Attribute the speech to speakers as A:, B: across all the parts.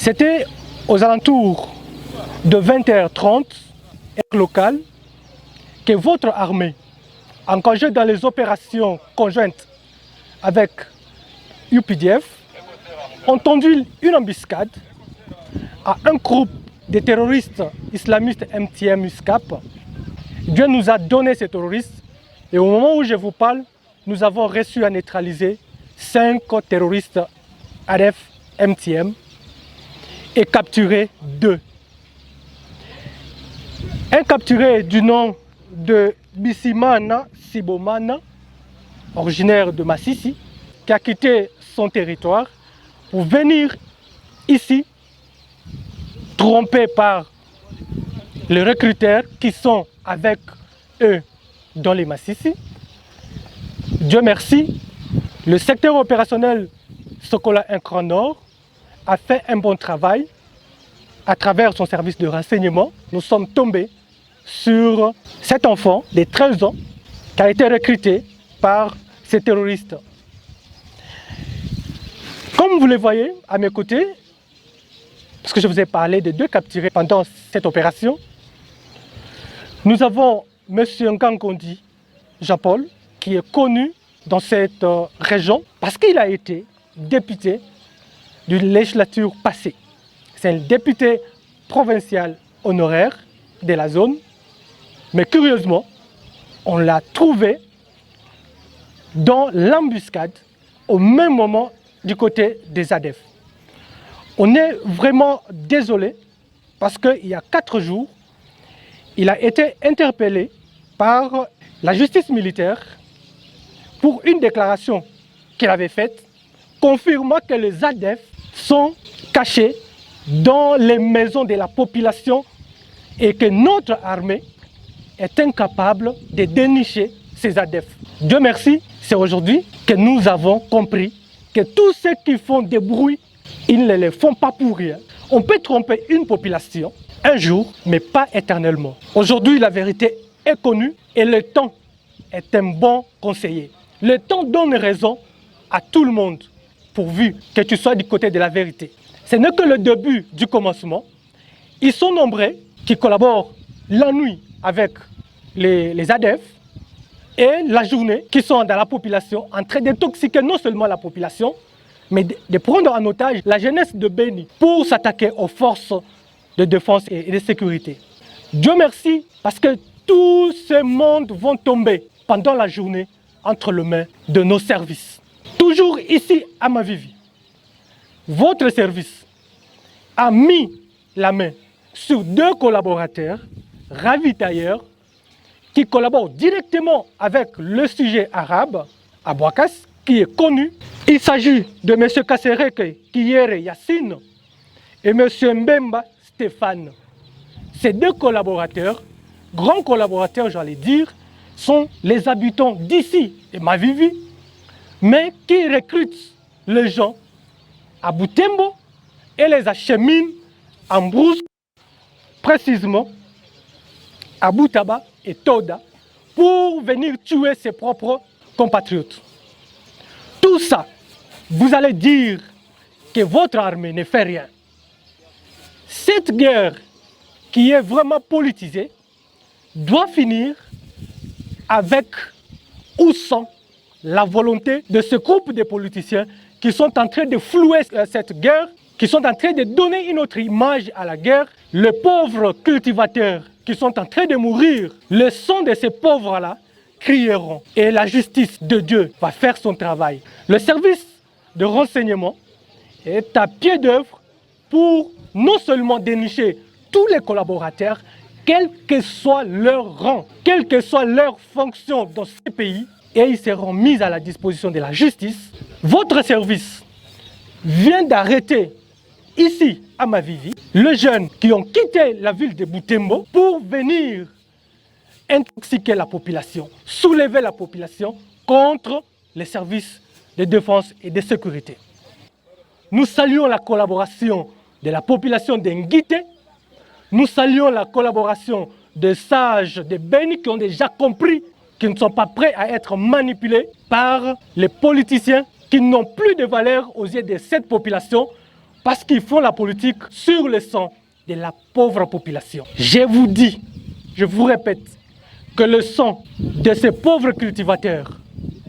A: C'était aux alentours de 20h30, heure locale, que votre armée, engagée dans les opérations conjointes avec UPDF, ont tendu une embuscade à un groupe de terroristes islamistes MTM-USCAP. Dieu nous a donné ces terroristes et au moment où je vous parle, nous avons réussi à neutraliser 5 terroristes ADF MTM et capturé 2. Un capturé du nom de Bissimana Sibomana, originaire de Massissi, qui a quitté son territoire pour venir ici, trompé par les recruteurs qui sont avec eux dans les Massissi. Dieu merci, le secteur opérationnel Sokola Grand Nord a fait un bon travail. À travers son service de renseignement, nous sommes tombés sur cet enfant de 13 ans qui a été recruté par ces terroristes. Comme vous le voyez à mes côtés, parce que je vous ai parlé de 2 capturés pendant cette opération, nous avons M. Ngangondi Jean-Paul, qui est connu dans cette région parce qu'il a été député d'une législature passée. C'est un député provincial honoraire de la zone, mais curieusement, on l'a trouvé dans l'embuscade au même moment du côté des ADF. On est vraiment désolé parce qu'il y a 4 jours, il a été interpellé par la justice militaire pour une déclaration qu'il avait faite confirmant que les ADF sont cachés dans les maisons de la population et que notre armée est incapable de dénicher ces ADF. Dieu merci, c'est aujourd'hui que nous avons compris que tous ceux qui font des bruits, ils ne les font pas pour rien. On peut tromper une population un jour, mais pas éternellement. Aujourd'hui, la vérité est connue et le temps est un bon conseiller. Le temps donne raison à tout le monde, pourvu que tu sois du côté de la vérité. Ce n'est que le début du commencement. Ils sont nombreux qui collaborent la nuit avec les ADF et la journée qui sont dans la population en train d'intoxiquer non seulement la population, mais de prendre en otage la jeunesse de Béni pour s'attaquer aux forces de défense et de sécurité. Dieu merci parce que tout ce monde vont tomber pendant la journée entre les mains de nos services. Toujours ici à Mavivi, votre service a mis la main sur 2 collaborateurs ravitailleurs qui collaborent directement avec le sujet arabe à Bouakas, qui est connu. Il s'agit de M. Kassereke Kiyere Yassine et M. Mbemba Stéphane. Ces 2 collaborateurs, grands collaborateurs j'allais dire, sont les habitants d'ici et Mavivi, mais qui recrutent les gens à Butembo et les acheminent en brousse, précisément à Boutaba et Toda, pour venir tuer ses propres compatriotes. Tout ça, vous allez dire que votre armée ne fait rien. Cette guerre qui est vraiment politisée doit finir avec ou sans la volonté de ce groupe de politiciens qui sont en train de flouer cette guerre, qui sont en train de donner une autre image à la guerre. Les pauvres cultivateurs qui sont en train de mourir, le sang de ces pauvres-là crieront et la justice de Dieu va faire son travail. Le service de renseignement est à pied d'œuvre pour non seulement dénicher tous les collaborateurs, quel que soit leur rang, quelle que soit leur fonction dans ces pays, et ils seront mis à la disposition de la justice. Votre service vient d'arrêter ici à Mavivi les jeunes qui ont quitté la ville de Butembo pour venir intoxiquer la population, soulever la population contre les services de défense et de sécurité. Nous saluons la collaboration de la population d'Enguité. Nous saluons la collaboration des sages, des bénis qui ont déjà compris, qui ne sont pas prêts à être manipulés par les politiciens qui n'ont plus de valeur aux yeux de cette population parce qu'ils font la politique sur le sang de la pauvre population. Je vous dis, je vous répète, que le sang de ces pauvres cultivateurs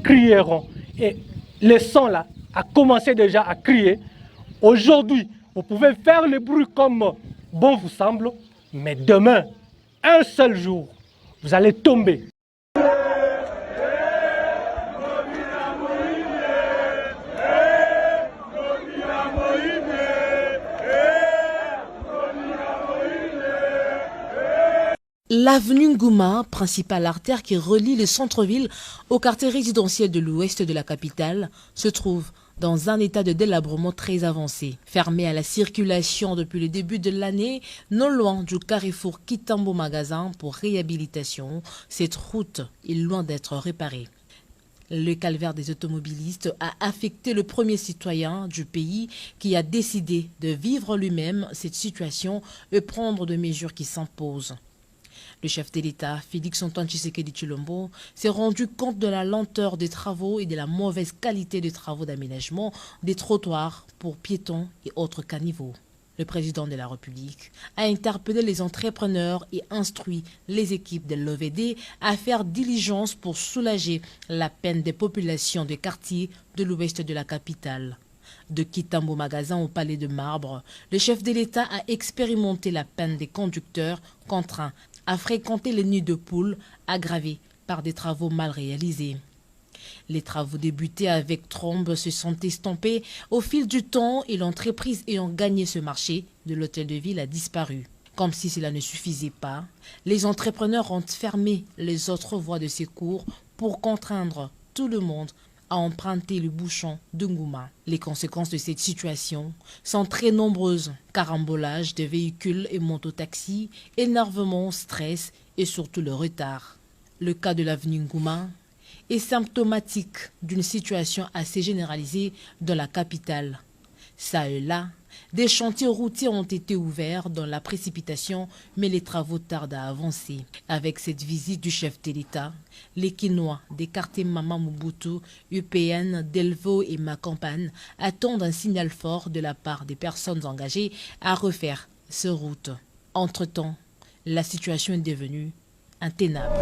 A: crieront. Et le sang là a commencé déjà à crier. Aujourd'hui, vous pouvez faire le bruit comme bon vous semble, mais demain, un seul jour, vous allez tomber.
B: L'avenue Ngouma, principale artère qui relie le centre-ville au quartier résidentiel de l'ouest de la capitale, se trouve dans un état de délabrement très avancé. Fermée à la circulation depuis le début de l'année, non loin du carrefour Kitambo Magasin pour réhabilitation, cette route est loin d'être réparée. Le calvaire des automobilistes a affecté le premier citoyen du pays qui a décidé de vivre lui-même cette situation et prendre des mesures qui s'imposent. Le chef de l'État, Félix-Antoine Tshisekedi Tshilombo, s'est rendu compte de la lenteur des travaux et de la mauvaise qualité des travaux d'aménagement des trottoirs pour piétons et autres caniveaux. Le président de la République a interpellé les entrepreneurs et instruit les équipes de l'OVD à faire diligence pour soulager la peine des populations des quartiers de l'ouest de la capitale. De Kitambo Magasin au Palais de Marbre, le chef de l'État a expérimenté la peine des conducteurs contraints à fréquenter les nids de poules aggravés par des travaux mal réalisés. Les travaux débutés avec trombe se sont estampés au fil du temps et l'entreprise ayant gagné ce marché de l'hôtel de ville a disparu. Comme si cela ne suffisait pas, les entrepreneurs ont fermé les autres voies de secours pour contraindre tout le monde à emprunter le bouchon de Ngouma. Les conséquences de cette situation sont très nombreuses. Carambolage de véhicules et mototaxis, énervement, stress et surtout le retard. Le cas de l'avenue Ngouma est symptomatique d'une situation assez généralisée dans la capitale. Ça et là, des chantiers routiers ont été ouverts dans la précipitation, mais les travaux tardent à avancer. Avec cette visite du chef de l'État, les Quinois des quartiers Mama Mobutu, UPN, Delvaux et Macampagne attendent un signal fort de la part des personnes engagées à refaire ces routes. Entre-temps, la situation est devenue intenable.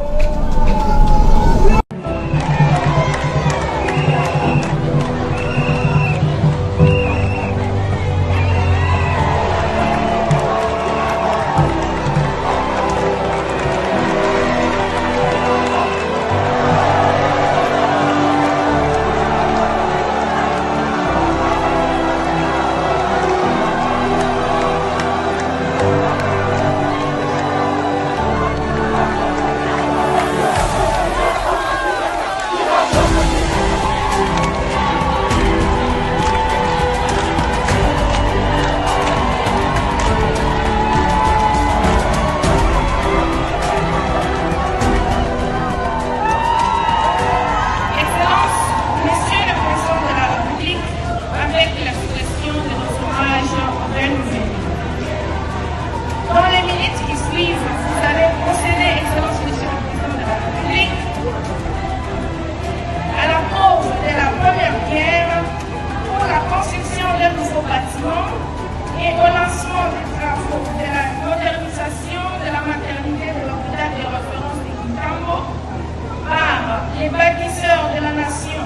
C: Les bâtisseurs de la nation,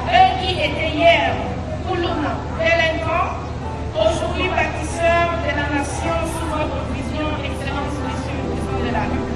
C: eux qui étaient hier Koulouna, délinquants, aujourd'hui bâtisseurs de la nation sous votre vision, Excellence, Monsieur le Président de la République.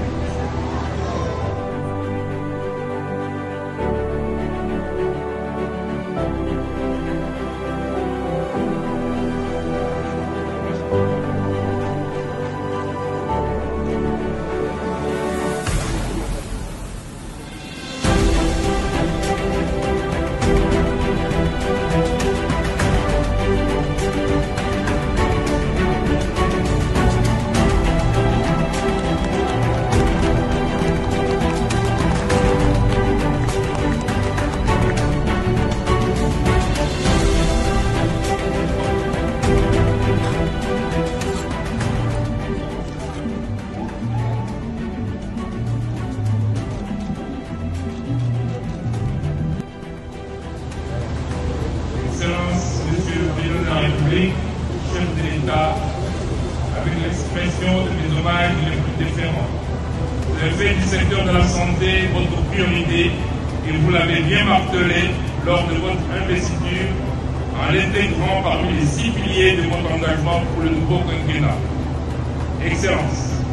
D: de la République, chef de l'État, avec l'expression de mes hommages les plus déférents. Vous avez fait du secteur de la santé votre priorité et vous l'avez bien martelé lors de votre investiture en l'intégrant parmi les 6 piliers de votre engagement pour le nouveau quinquennat. Excellence,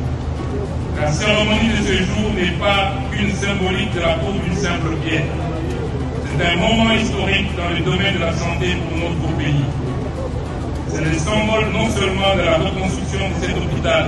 D: la cérémonie de ce jour n'est pas qu'une symbolique de la pose d'une simple pierre. C'est un moment historique dans le domaine de la santé pour notre pays. C'est le symbole non seulement de la reconstruction de cet hôpital